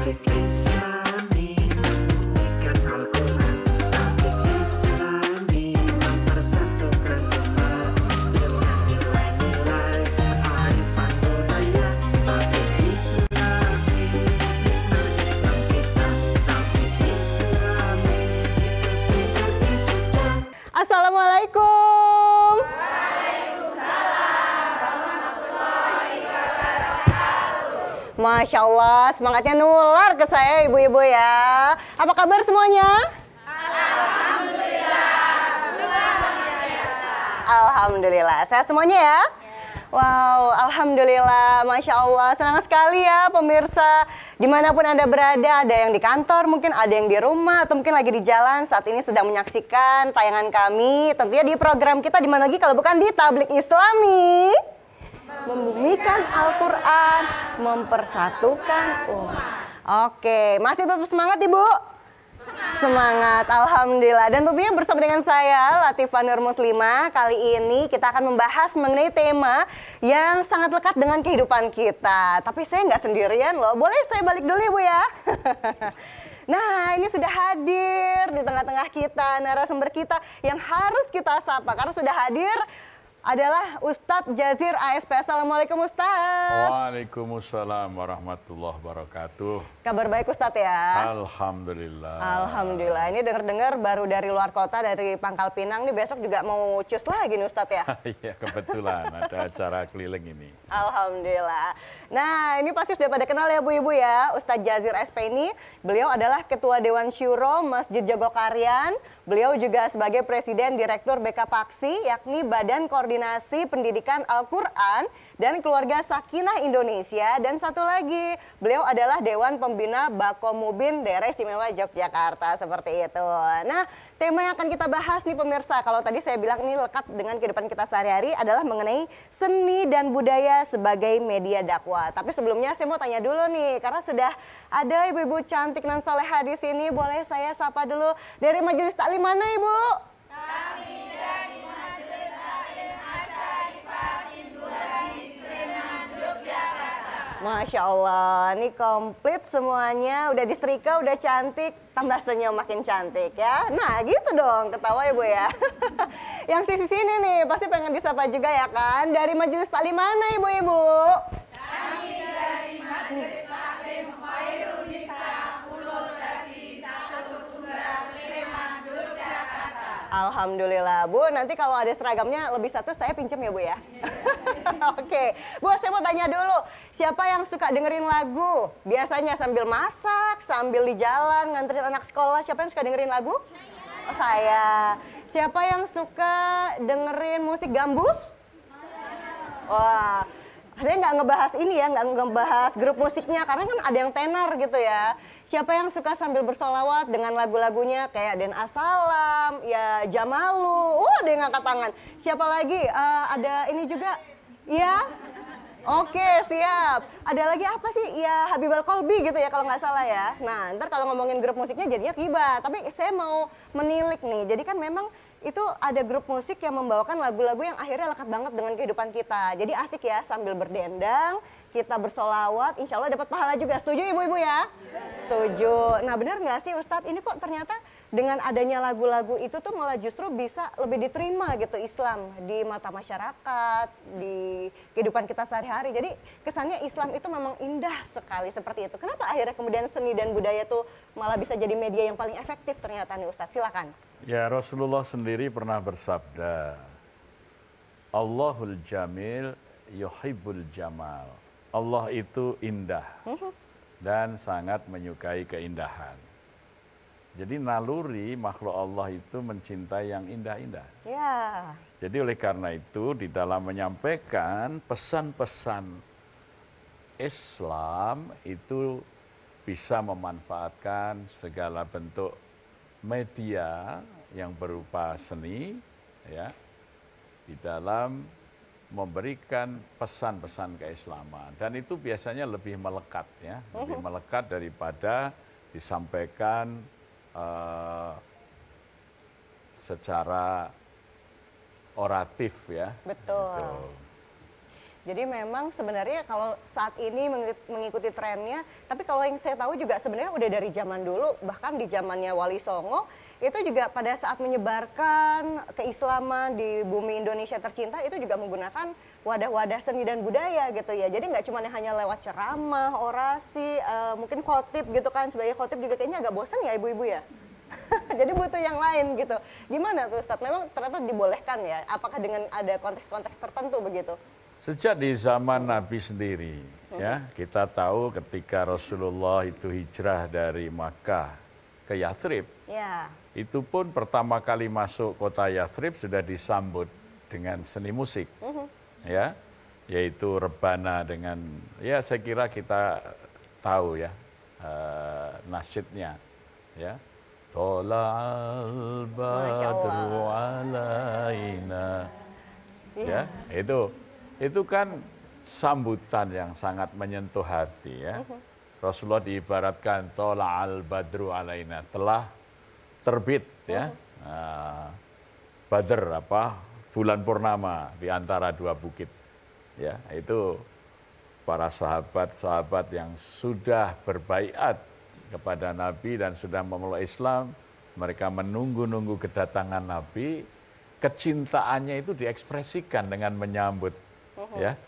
Tablik Islami membumikan Al-Quran. Tablik Islami mempersatukan umat dengan nilai-nilai kearifan budaya. Tablik Islami nikmat Islam kita. Tablik Islami kita dijejak. Assalamualaikum. Masya Allah, semangatnya nular ke saya ibu-ibu ya. Apa kabar semuanya? Alhamdulillah, sehat semuanya ya? Wow, Alhamdulillah, Masya Allah, senang sekali ya pemirsa. Dimanapun Anda berada, ada yang di kantor, mungkin ada yang di rumah, atau mungkin lagi di jalan, saat ini sedang menyaksikan tayangan kami. Tentunya di program kita, di mana lagi kalau bukan di Tablik Islami. Membumikan Al-Quran, mempersatukan umat. Oke, masih tetap semangat Ibu? Semangat, Alhamdulillah. Dan tentunya bersama dengan saya, Latifah Nur Muslimah. Kali ini kita akan membahas mengenai tema yang sangat lekat dengan kehidupan kita. Tapi saya nggak sendirian loh, boleh saya balik dulu Ibu ya? Nah, ini sudah hadir di tengah-tengah kita, narasumber kita yang harus kita sapa. Karena sudah hadir adalah Ustadz Jazir ASP. Assalamualaikum Ustadz. Waalaikumsalam warahmatullahi wabarakatuh. Kabar baik Ustadz ya? Alhamdulillah. Alhamdulillah. Ini dengar-dengar baru dari luar kota, dari Pangkal Pinang nih, besok juga mau cus lagi nih Ustadz ya? Iya, kebetulan ada acara keliling ini. Alhamdulillah. Nah, ini pasti sudah pada kenal ya Bu Ibu ya. Ustadz Jazir ASP ini, beliau adalah Ketua Dewan Syuro Masjid Jogokarian. Beliau juga sebagai Presiden Direktur BK Paksi, yakni Badan Koordinasi Pendidikan Al-Quran dan Keluarga Sakinah Indonesia. Dan satu lagi, beliau adalah Dewan Pembina Bakomubin Daerah Istimewa Yogyakarta, seperti itu. Nah, tema yang akan kita bahas nih pemirsa, kalau tadi saya bilang ini lekat dengan kehidupan kita sehari-hari, adalah mengenai seni dan budaya sebagai media dakwah. Tapi sebelumnya saya mau tanya dulu nih, karena sudah ada ibu-ibu cantik dan soleha di sini, boleh saya sapa dulu dari Majelis Taklim mana Ibu? Kami dari Majelis Taklim Asyarifah Sindulani Sleman Yogyakarta. Masya Allah, ini komplit semuanya, udah disetrika, udah cantik, tambah senyum makin cantik ya. Nah gitu dong, ketawa ya Bu ya. Yang sisi sini nih, pasti pengen disapa juga ya kan. Dari Majelis Taklim mana ibu-ibu? Kami dari Majelis Taklim Khairun Nisa Pulau Dadi Catur Tunggal Sleman Yogyakarta. Alhamdulillah Bu, nanti kalau ada seragamnya lebih satu saya pinjam ya Bu ya. Oke, Bu saya mau tanya dulu, siapa yang suka dengerin lagu? Biasanya sambil masak, sambil di jalan, nganterin anak sekolah, siapa yang suka dengerin lagu? Oh, saya. Siapa yang suka dengerin musik gambus? Wah, saya nggak ngebahas ini ya, nggak ngebahas grup musiknya, karena kan ada yang tenar gitu ya. Siapa yang suka sambil bersolawat dengan lagu-lagunya kayak Den Asalam, ya Jamalu, ada yang ngangkat tangan. Siapa lagi? Ada ini juga, ya? Oke, siap. Ada lagi apa sih? Ya Habibal Kolbi gitu ya kalau nggak salah ya. Nah, ntar kalau ngomongin grup musiknya jadinya riba. Tapi saya mau menilik nih, jadi kan memang itu ada grup musik yang membawakan lagu-lagu yang akhirnya lekat banget dengan kehidupan kita. Jadi asik ya sambil berdendang, kita bersolawat, insya Allah dapat pahala juga. Setuju ibu-ibu ya? Setuju. Nah benar nggak sih Ustadz, ini kok ternyata dengan adanya lagu-lagu itu tuh malah justru bisa lebih diterima gitu Islam di mata masyarakat, di kehidupan kita sehari-hari. Jadi kesannya Islam itu memang indah sekali seperti itu. Kenapa akhirnya kemudian seni dan budaya tuh malah bisa jadi media yang paling efektif ternyata nih Ustadz? Silakan. Ya, Rasulullah sendiri pernah bersabda, Allahul Jamil yuhibbul jamal. Allah itu indah dan sangat menyukai keindahan. Jadi naluri makhluk Allah itu mencintai yang indah-indah. Ya. Jadi oleh karena itu di dalam menyampaikan pesan-pesan Islam itu bisa memanfaatkan segala bentuk media yang berupa seni ya di dalam memberikan pesan-pesan keislaman, dan itu biasanya lebih melekat ya, lebih melekat daripada disampaikan secara oratif ya. Betul. Gitu. Jadi memang sebenarnya kalau saat ini mengikuti trennya, tapi kalau yang saya tahu juga sebenarnya udah dari zaman dulu, bahkan di zamannya Wali Songo, itu juga pada saat menyebarkan keislaman di bumi Indonesia tercinta, itu juga menggunakan wadah-wadah seni dan budaya gitu ya. Jadi nggak cuma hanya lewat ceramah, orasi, mungkin khotib gitu kan, sebagai khotib juga kayaknya agak bosan ya ibu-ibu ya. Jadi butuh yang lain gitu. Gimana tuh Ustadz? Memang ternyata dibolehkan ya? Apakah dengan ada konteks-konteks tertentu begitu? Sejak di zaman Nabi sendiri, ya kita tahu ketika Rasulullah itu hijrah dari Makkah ke Yathrib, Ya. itu pun pertama kali masuk kota Yathrib sudah disambut dengan seni musik, ya, yaitu rebana dengan, ya saya kira kita tahu ya nasyidnya, ya, Tola'al badru alaina, ya, itu kan sambutan yang sangat menyentuh hati ya. Rasulullah diibaratkan Tola'al badru alaina, telah terbit ya. Badr bulan purnama di antara dua bukit. Ya, itu para sahabat-sahabat yang sudah berbaiat kepada Nabi dan sudah memeluk Islam, mereka menunggu-nunggu kedatangan Nabi, kecintaannya itu diekspresikan dengan menyambut ya,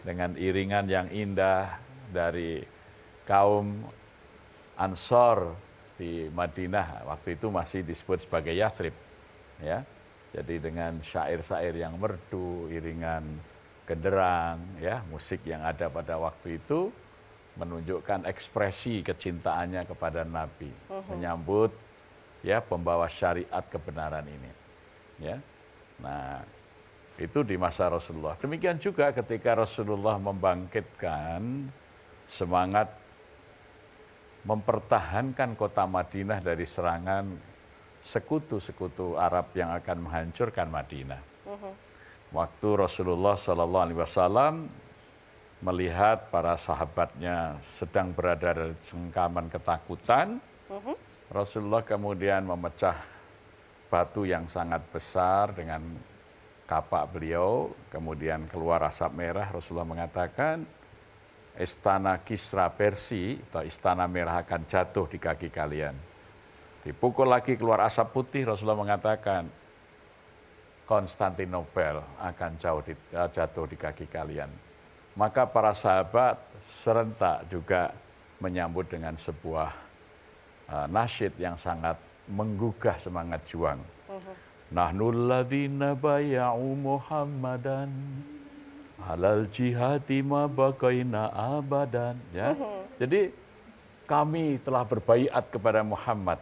dengan iringan yang indah dari kaum Ansor di Madinah, waktu itu masih disebut sebagai Yathrib, ya. Jadi dengan syair-syair yang merdu, iringan genderang, ya, musik yang ada pada waktu itu menunjukkan ekspresi kecintaannya kepada Nabi, menyambut ya pembawa syariat kebenaran ini, ya. Nah, itu di masa Rasulullah. Demikian juga ketika Rasulullah membangkitkan semangat mempertahankan kota Madinah dari serangan sekutu-sekutu Arab yang akan menghancurkan Madinah. Waktu Rasulullah SAW melihat para sahabatnya sedang berada dalam cengkaman ketakutan, Rasulullah kemudian memecah batu yang sangat besar dengan kapak beliau, kemudian keluar asap merah. Rasulullah mengatakan, istana Kisra Persia atau istana merah akan jatuh di kaki kalian. Dipukul lagi keluar asap putih, Rasulullah mengatakan, Konstantinopel akan jatuh di kaki kalian. Maka para sahabat serentak juga menyambut dengan sebuah nasyid yang sangat menggugah semangat juang. Nahnul ladzina baya'u Muhammadan halal jihadi ma baqaina abadan, ya. Jadi kami telah berbaiat kepada Muhammad,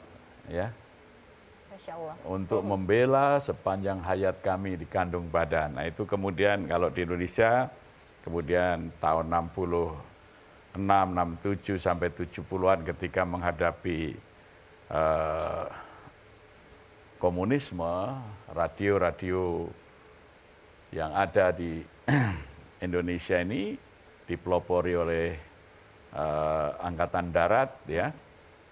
ya. Masya Allah. Untuk membela sepanjang hayat kami di kandung badan. Nah, itu kemudian kalau di Indonesia kemudian tahun 66, 67 sampai 70-an ketika menghadapi komunisme, radio-radio yang ada di Indonesia ini dipelopori oleh Angkatan Darat, ya.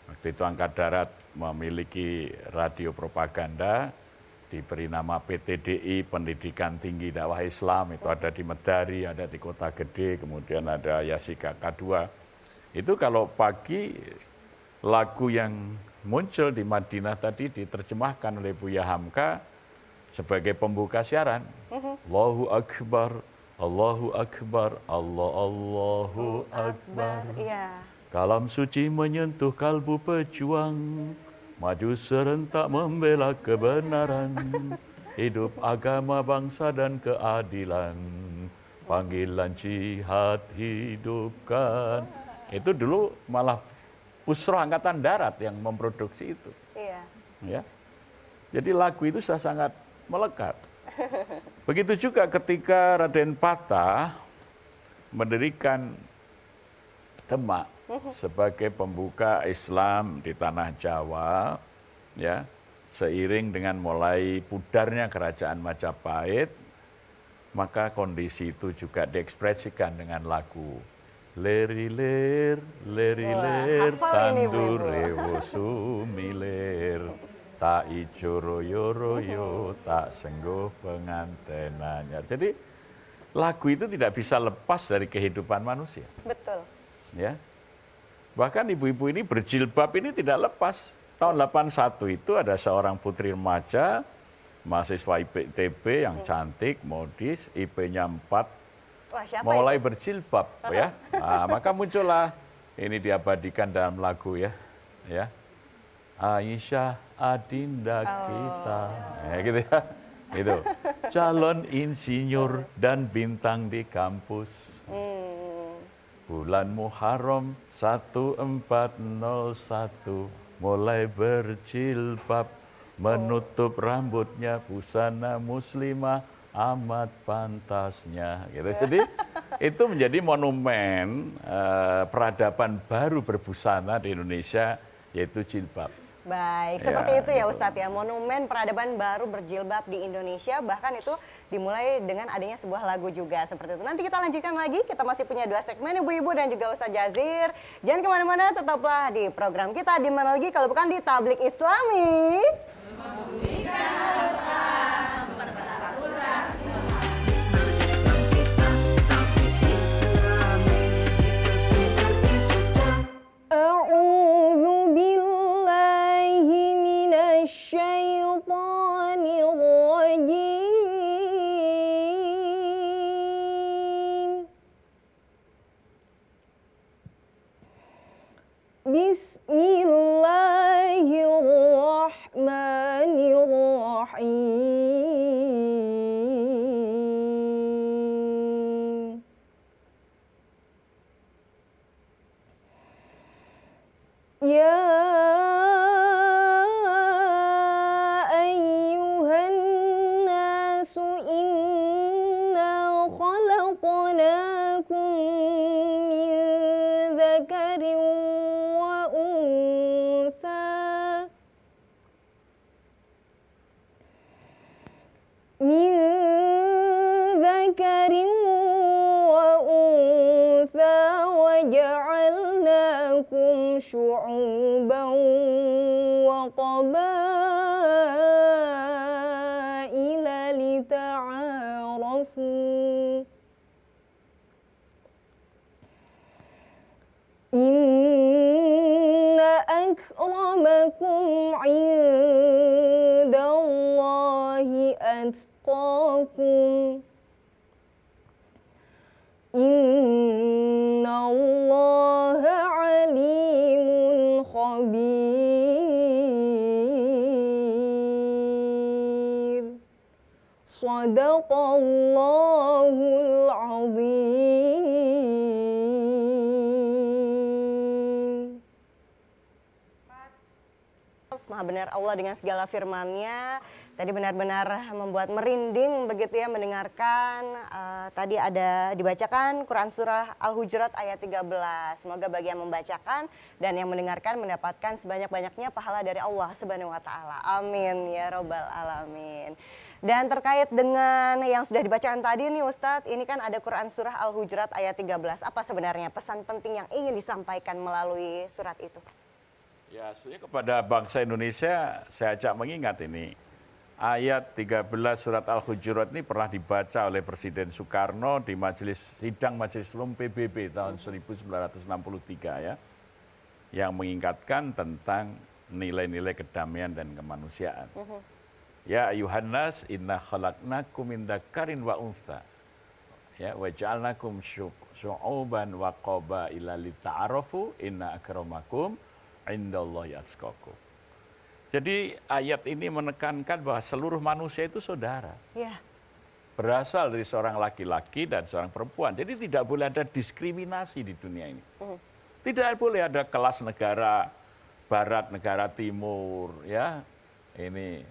Waktu itu Angkatan Darat memiliki radio propaganda, diberi nama PTDI, Pendidikan Tinggi Dakwah Islam, itu ada di Medari, ada di Kota Gede, kemudian ada Yasika K2. Itu kalau pagi lagu yang muncul di Madinah tadi diterjemahkan oleh Buya Hamka sebagai pembuka siaran. Allahu Akbar, Allahu Akbar, Allahu Akbar. Iya. Kalam suci menyentuh kalbu pejuang, maju serentak membela kebenaran, hidup agama bangsa dan keadilan, panggilan jihad hidupkan. Itu dulu malah Pusro Angkatan Darat yang memproduksi itu. Iya. Ya. Jadi lagu itu sudah sangat melekat. Begitu juga ketika Raden Patah mendirikan Demak sebagai pembuka Islam di tanah Jawa, ya, seiring dengan mulai pudarnya kerajaan Majapahit, maka kondisi itu juga diekspresikan dengan lagu Leriler, leriler, tandur rewo sumiler, tak ijo royo royo, tak sengguh pengantenanya. Jadi lagu itu tidak bisa lepas dari kehidupan manusia. Betul. Ya. Bahkan ibu-ibu ini berjilbab ini tidak lepas. Tahun 81 itu ada seorang putri remaja, mahasiswa IPTB yang cantik, modis, IP-nya 4, Wah, siapa mulai itu? berjilbab ya. Nah, maka muncullah ini diabadikan dalam lagu ya. Ya. Aisyah adinda kita. Ya gitu ya. Itu. Calon insinyur dan bintang di kampus. Bulan Muharram 1401 mulai berjilbab, menutup rambutnya, busana muslimah amat pantasnya gitu. Jadi itu menjadi monumen peradaban baru berbusana di Indonesia, yaitu jilbab. Baik, Ya, seperti itu ya gitu. Ustadz ya, monumen peradaban baru berjilbab di Indonesia, bahkan itu dimulai dengan adanya sebuah lagu juga seperti itu. Nanti kita lanjutkan lagi, kita masih punya 2 segmen Ibu-Ibu dan juga Ustadz Jazir. Jangan kemana-mana, tetaplah di program kita, di mana lagi kalau bukan di Tablik Islami. Islam kita, Tablik Islami, kita berbicara. A'udzu billahi minasy syaithanir rajim. Bismillahirrahmanirrahim. Ya ayyuhan nasu inna khalaqnakum min dzakarin wa untha min dzakarin wa untha wa ja'alnakum syu'uban wa qabaila lita'arafu. Inna akramakum 'indallahi atqakum. Innallaha 'alimun khabir. Shadaqallahul 'azim. Maha benar Allah dengan segala firman-Nya. Tadi benar-benar membuat merinding begitu ya mendengarkan. Tadi ada dibacakan Quran Surah Al-Hujurat ayat 13. Semoga bagi yang membacakan dan yang mendengarkan mendapatkan sebanyak-banyaknya pahala dari Allah Subhanahu wa Ta'ala. Amin ya Robbal Alamin. Dan terkait dengan yang sudah dibacakan tadi nih Ustadz, ini kan ada Quran Surah Al-Hujurat ayat 13. Apa sebenarnya pesan penting yang ingin disampaikan melalui surat itu? Ya, sebenarnya kepada bangsa Indonesia saya ajak mengingat ini. Ayat 13 surat Al-Hujurat ini pernah dibaca oleh Presiden Soekarno di sidang Majelis Umum PBB tahun 1963 ya. Yang mengingatkan tentang nilai-nilai kedamaian dan kemanusiaan. Ya ayuhan nas inna khalaqnakum min dzakarin wa untha. Ya wa ja'alnakum syu'uban wa qabaila lita'arafu inna akramakum indallahi atqakum. Jadi ayat ini menekankan bahwa seluruh manusia itu saudara. Ya. Berasal dari seorang laki-laki dan seorang perempuan. Jadi tidak boleh ada diskriminasi di dunia ini. Tidak boleh ada kelas negara barat, negara timur, ya. Ini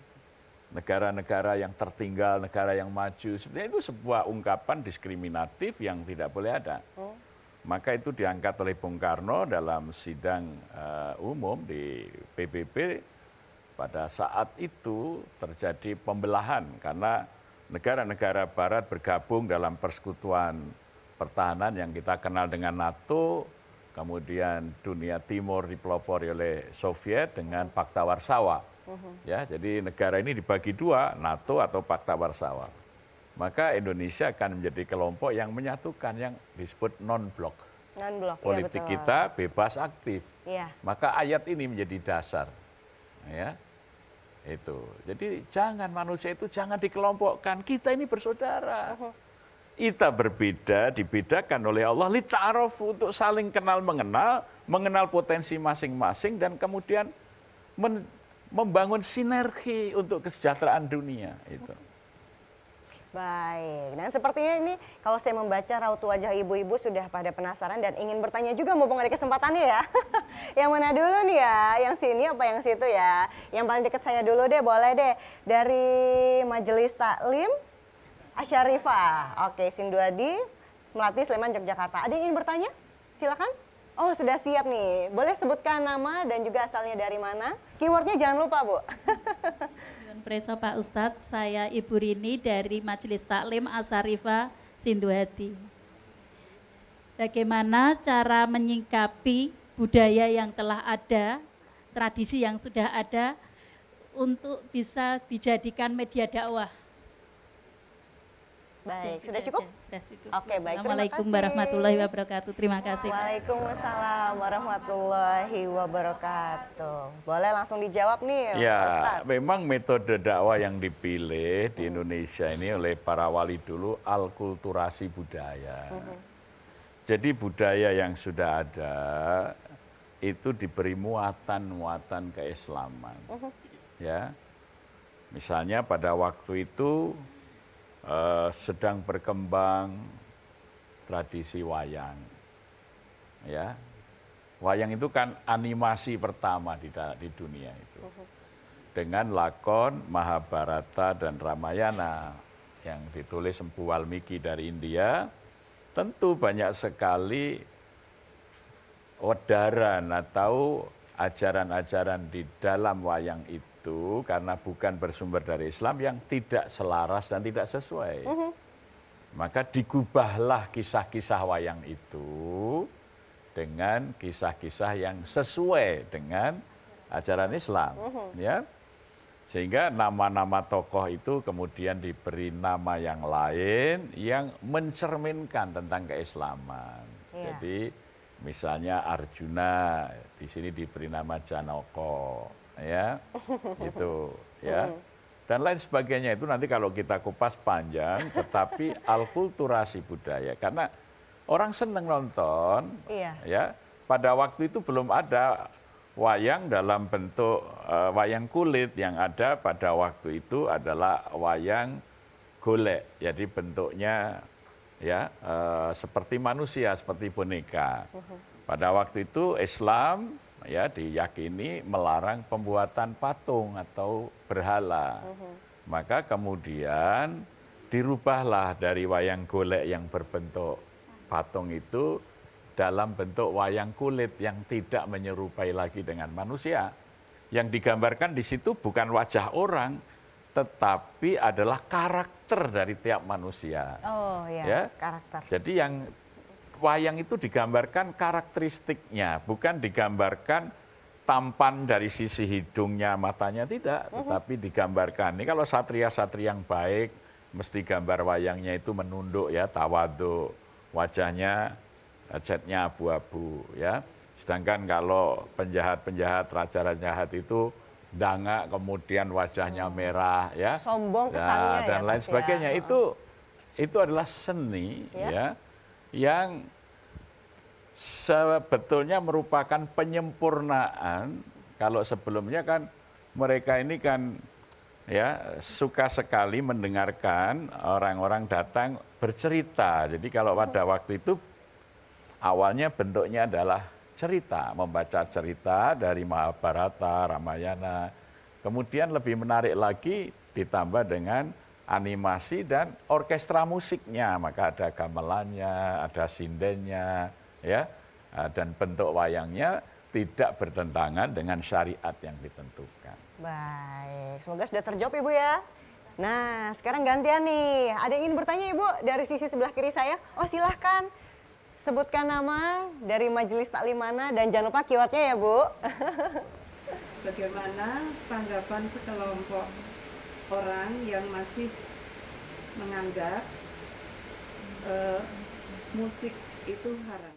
negara-negara yang tertinggal, negara yang maju. Sebenarnya itu sebuah ungkapan diskriminatif yang tidak boleh ada. Maka itu diangkat oleh Bung Karno dalam sidang umum di PBB. Pada saat itu terjadi pembelahan karena negara-negara barat bergabung dalam persekutuan pertahanan yang kita kenal dengan NATO, kemudian dunia timur dipelopori oleh Soviet dengan Pakta Warsawa. Ya, jadi negara ini dibagi dua, NATO atau Pakta Warsawa. maka Indonesia akan menjadi kelompok yang menyatukan, yang disebut non-blok. Non-blok, iya Politik betul. kita bebas aktif. Iya. Maka ayat ini menjadi dasar. Ya. Itu. Jadi jangan manusia itu jangan dikelompokkan. Kita ini bersaudara. Kita berbeda, dibedakan oleh Allah lita'arofu, untuk saling kenal mengenal potensi masing-masing dan kemudian membangun sinergi untuk kesejahteraan dunia itu. Baik, dan sepertinya ini kalau saya membaca raut wajah ibu-ibu sudah pada penasaran dan ingin bertanya juga mumpung ada kesempatannya ya. Yang mana dulu nih ya, yang sini apa yang situ ya? Yang paling dekat saya dulu deh, boleh deh. Dari Majelis Taklim Asyarifah, oke, Sinduadi, Melati, Sleman, Yogyakarta. Ada yang ingin bertanya? Silakan. Oh, sudah siap nih. Boleh sebutkan nama dan juga asalnya dari mana. Keywordnya jangan lupa, Bu. Preso Pak Ustadz, saya Ibu Rini dari Majelis Taklim Asyarifah Sinduadi. Bagaimana cara menyikapi budaya yang telah ada, tradisi yang sudah ada, untuk bisa dijadikan media dakwah? Baik, sudah cukup? Sudah cukup. Oke, baik. Assalamualaikum Terima kasih. warahmatullahi wabarakatuh. Terima kasih. Waalaikumsalam warahmatullahi wabarakatuh. Boleh langsung dijawab nih, Pak Ya, Ustadz. memang metode dakwah yang dipilih di Indonesia ini oleh para wali dulu alkulturasi budaya. Jadi budaya yang sudah ada itu diberi muatan-muatan keislaman. Ya, misalnya pada waktu itu sedang berkembang tradisi wayang. Ya, wayang itu kan animasi pertama di dunia itu. Dengan lakon Mahabharata dan Ramayana yang ditulis Empu Walmiki dari India, tentu banyak sekali edaran atau ajaran-ajaran di dalam wayang itu karena bukan bersumber dari Islam yang tidak selaras dan tidak sesuai. Maka digubahlah kisah-kisah wayang itu dengan kisah-kisah yang sesuai dengan ajaran Islam, ya. Sehingga nama-nama tokoh itu kemudian diberi nama yang lain yang mencerminkan tentang keislaman. Iya. Jadi misalnya Arjuna, di sini diberi nama Janaka, ya, itu, ya, dan lain sebagainya. Itu nanti kalau kita kupas panjang, tetapi alkulturasi budaya, karena orang seneng nonton, Iya. ya. Pada waktu itu belum ada wayang dalam bentuk wayang kulit, yang ada pada waktu itu adalah wayang golek, jadi bentuknya ya seperti manusia, seperti boneka. Pada waktu itu Islam ya diyakini melarang pembuatan patung atau berhala. Maka kemudian dirubahlah dari wayang golek yang berbentuk patung itu dalam bentuk wayang kulit yang tidak menyerupai lagi dengan manusia. Yang digambarkan di situ bukan wajah orang, tetapi adalah karakter dari tiap manusia. Oh Ya. ya, karakter. Jadi yang wayang itu digambarkan karakteristiknya, bukan digambarkan tampan dari sisi hidungnya, matanya, tidak. Tetapi digambarkan, ini kalau satria-satria yang baik, mesti gambar wayangnya itu menunduk ya, tawadhu, wajahnya catnya abu-abu ya. Sedangkan kalau penjahat-penjahat, raja-raja jahat itu dangak, kemudian wajahnya merah ya. Sombong kesannya ya, Dan lain Mas, ya. sebagainya. Itu adalah seni ya yang sebetulnya merupakan penyempurnaan. Kalau sebelumnya kan mereka ini kan ya suka sekali mendengarkan orang-orang datang bercerita. Jadi kalau pada waktu itu awalnya bentuknya adalah cerita, membaca cerita dari Mahabharata, Ramayana. Kemudian lebih menarik lagi ditambah dengan animasi dan orkestra musiknya, maka ada gamelannya, ada sindennya, ya, dan bentuk wayangnya tidak bertentangan dengan syariat yang ditentukan. Baik, semoga sudah terjawab Ibu ya. Nah, sekarang gantian nih. Ada yang ingin bertanya Ibu dari sisi sebelah kiri saya? Oh silahkan, sebutkan nama dari majelis taklim mana dan jangan lupa keywordnya ya Bu. Bagaimana tanggapan sekelompok orang yang masih menganggap musik itu haram.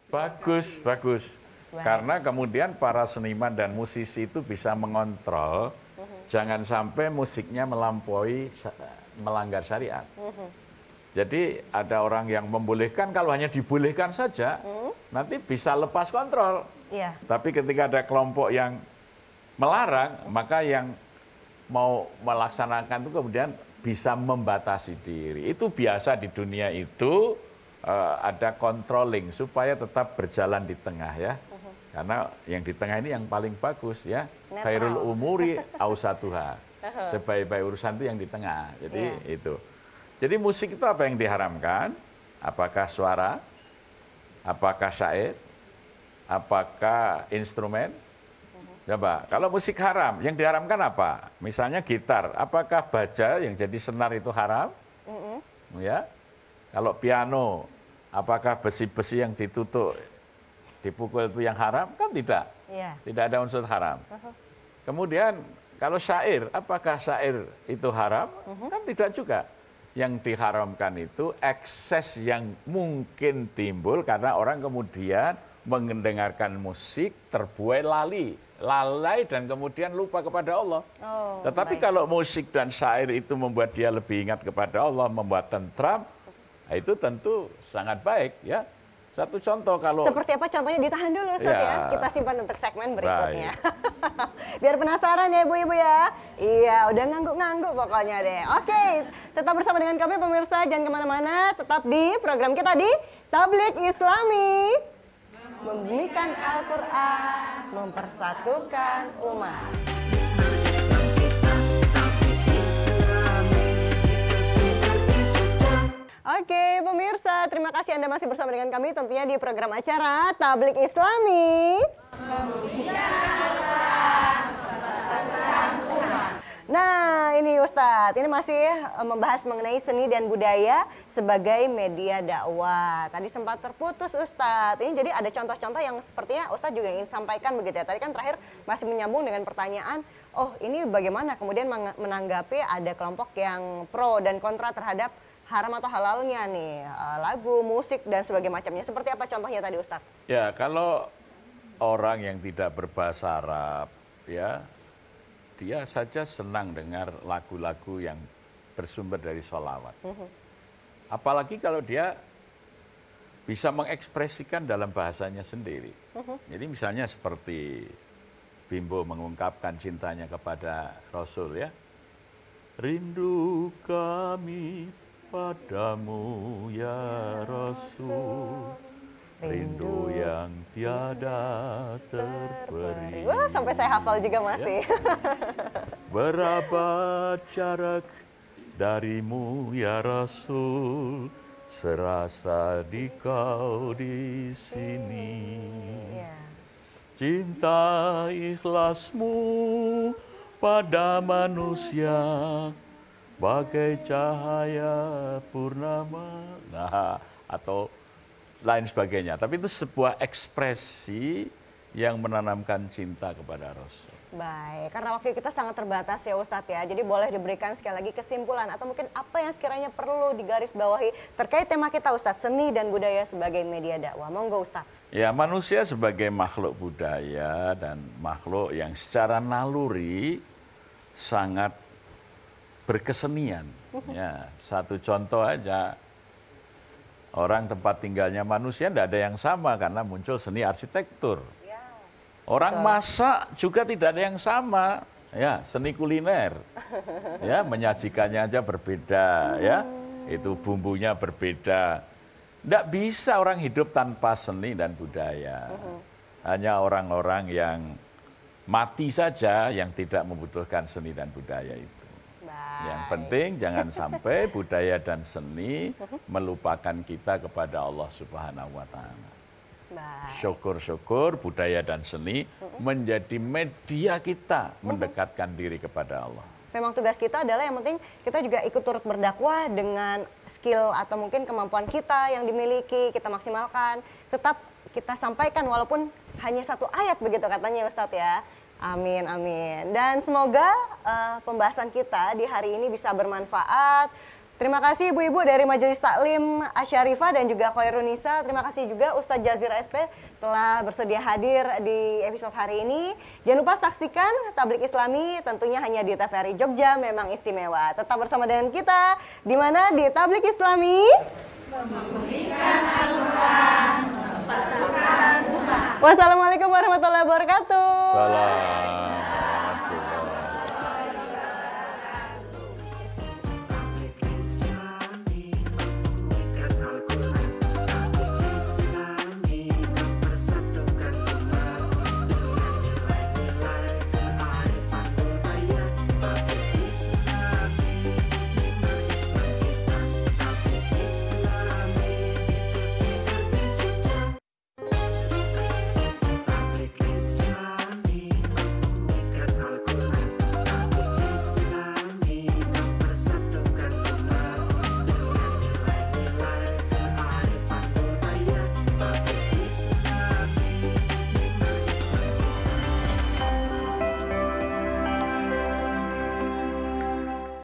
Bagus, bagus. Karena kemudian para seniman dan musisi itu bisa mengontrol, jangan sampai musiknya melampaui melanggar syariat. Jadi ada orang yang membolehkan, kalau hanya dibolehkan saja, nanti bisa lepas kontrol. Iya. Tapi ketika ada kelompok yang melarang, maka yang mau melaksanakan itu kemudian bisa membatasi diri. Itu biasa di dunia itu ada controlling supaya tetap berjalan di tengah ya. Karena yang di tengah ini yang paling bagus ya. Khairul umuri ausatuha. Sebaik-baik urusan itu yang di tengah. Jadi itu. Jadi musik itu apa yang diharamkan? Apakah suara? Apakah syair? Apakah instrumen? Coba, kalau musik haram, yang diharamkan apa? Misalnya gitar, apakah baja yang jadi senar itu haram? Ya. Kalau piano, apakah besi-besi yang ditutup, dipukul itu yang haram? Kan tidak. Tidak ada unsur haram. Kemudian kalau syair, apakah syair itu haram? Kan tidak juga. Yang diharamkan itu ekses yang mungkin timbul karena orang kemudian mendengarkan musik terbuai lalai dan kemudian lupa kepada Allah. Tetapi kalau musik dan syair itu membuat dia lebih ingat kepada Allah, membuat tentram, itu tentu sangat baik ya. Satu contoh kalau... Seperti apa contohnya, ditahan dulu Ustaz ya. Kita simpan untuk segmen berikutnya. Biar penasaran ya ibu-ibu ya. Iya, udah ngangguk-ngangguk pokoknya deh. Oke, tetap bersama dengan kami pemirsa, jangan kemana-mana. Tetap di program kita di Tablik Islami. Membumikan Al-Quran, mempersatukan umat. Islam kita, Tablik Islami, kita berbicara. Oke, pemirsa, terima kasih Anda masih bersama dengan kami tentunya di program acara Tablik Islami. Nah, ini Ustadz, ini masih membahas mengenai seni dan budaya sebagai media dakwah. Tadi sempat terputus Ustadz. Ini jadi ada contoh-contoh yang sepertinya Ustadz juga ingin sampaikan begitu ya. Tadi kan terakhir masih menyambung dengan pertanyaan, oh ini bagaimana kemudian menanggapi ada kelompok yang pro dan kontra terhadap haram atau halalnya nih, lagu, musik, dan sebagainya macamnya. Seperti apa contohnya tadi Ustadz? Ya, kalau orang yang tidak berbahasa Arab, ya, dia saja senang dengar lagu-lagu yang bersumber dari sholawat. Apalagi kalau dia bisa mengekspresikan dalam bahasanya sendiri. Jadi misalnya seperti Bimbo mengungkapkan cintanya kepada Rasul ya. Rindu kami padamu ya Rasul, rindu yang tiada terperi. Wah, sampai saya hafal juga masih. Berapa jarak darimu ya Rasul, serasa di kau di sini. Cinta ikhlasmu pada manusia bagai cahaya purnama, nah, atau lain sebagainya. Tapi itu sebuah ekspresi yang menanamkan cinta kepada Rasul. Baik, karena waktu kita sangat terbatas ya Ustadz ya. Jadi boleh diberikan sekali lagi kesimpulan atau mungkin apa yang sekiranya perlu digarisbawahi terkait tema kita Ustadz, seni dan budaya sebagai media dakwah. Monggo Ustadz. Ya, manusia sebagai makhluk budaya dan makhluk yang secara naluri sangat berkesenian. Ya, satu contoh aja, orang tempat tinggalnya manusia tidak ada yang sama karena muncul seni arsitektur. Orang masak juga tidak ada yang sama, ya, seni kuliner, ya, menyajikannya aja berbeda, ya, itu bumbunya berbeda. Tidak bisa orang hidup tanpa seni dan budaya. Hanya orang-orang yang mati saja yang tidak membutuhkan seni dan budaya itu. Yang penting jangan sampai budaya dan seni melupakan kita kepada Allah Subhanahu wa Ta'ala. Syukur-syukur budaya dan seni menjadi media kita mendekatkan diri kepada Allah. Memang tugas kita adalah yang penting kita juga ikut turut berdakwah dengan skill atau mungkin kemampuan kita yang dimiliki, kita maksimalkan. Tetap kita sampaikan walaupun hanya satu ayat begitu katanya Ustadz ya. Amin, amin. Dan semoga pembahasan kita di hari ini bisa bermanfaat Terima kasih ibu-ibu dari Majelis Taklim Asyarifah dan juga Khairunisa. Terima kasih juga Ustadz Jazir SP telah bersedia hadir di episode hari ini. Jangan lupa saksikan Tablik Islami tentunya hanya di TVRI Jogja, memang istimewa. Tetap bersama dengan kita di mana di Tablik Islami. Wassalamualaikum warahmatullahi wabarakatuh. Salam.